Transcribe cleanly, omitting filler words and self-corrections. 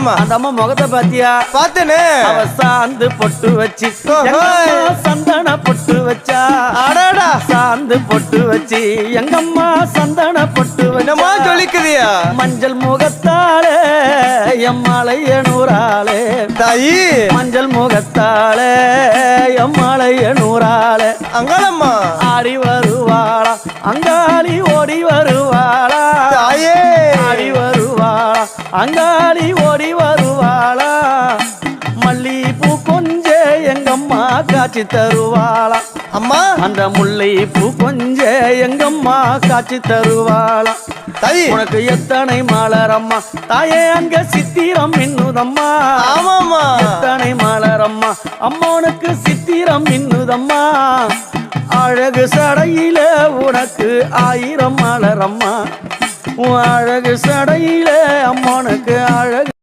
ஆமாமா. அந்த அம்மா முகத்தை பாத்தியா? பார்த்தேனே. அவ சாந்து பொட்டு வச்சு சந்தன பொட்டு வச்சா. அடடா. சாந்து பொட்டு வச்சு எங்கம்மா சந்தன பொட்டு என்னமா சொல்லிக்குதியா? மஞ்சள் முகத்தாலே எம்மாளைய நூறாளே தாயி. மஞ்சள் முகத்தாலே எம்மாளைய நூறாளே அங்காளம்மா ஆடி வருவாளா அங்காளி ஓடி வருவாளா தாயே. ஆடி வருவாளா அங்காளி ஓடி வருவாளா மல்லிப்பூ கொஞ்ச எங்கம்மா காட்சி தருவாளா அம்மா. அந்த முல்லை பூ கொஞ்ச எங்கம்மா காட்சி தருவாளா தாயி. உனக்கு எத்தனை மலரம்மா தாயே அங்க சித்திரம் மின்னுதம்மா. ஆமாமா. எத்தனை மலரம்மா அம்மா உனக்கு சித்திரம் மின்னுதம்மா. அழகு சடையில உனக்கு 1000 மலரம்மா. அழகு சடையில அம்மா உனக்கு அழகு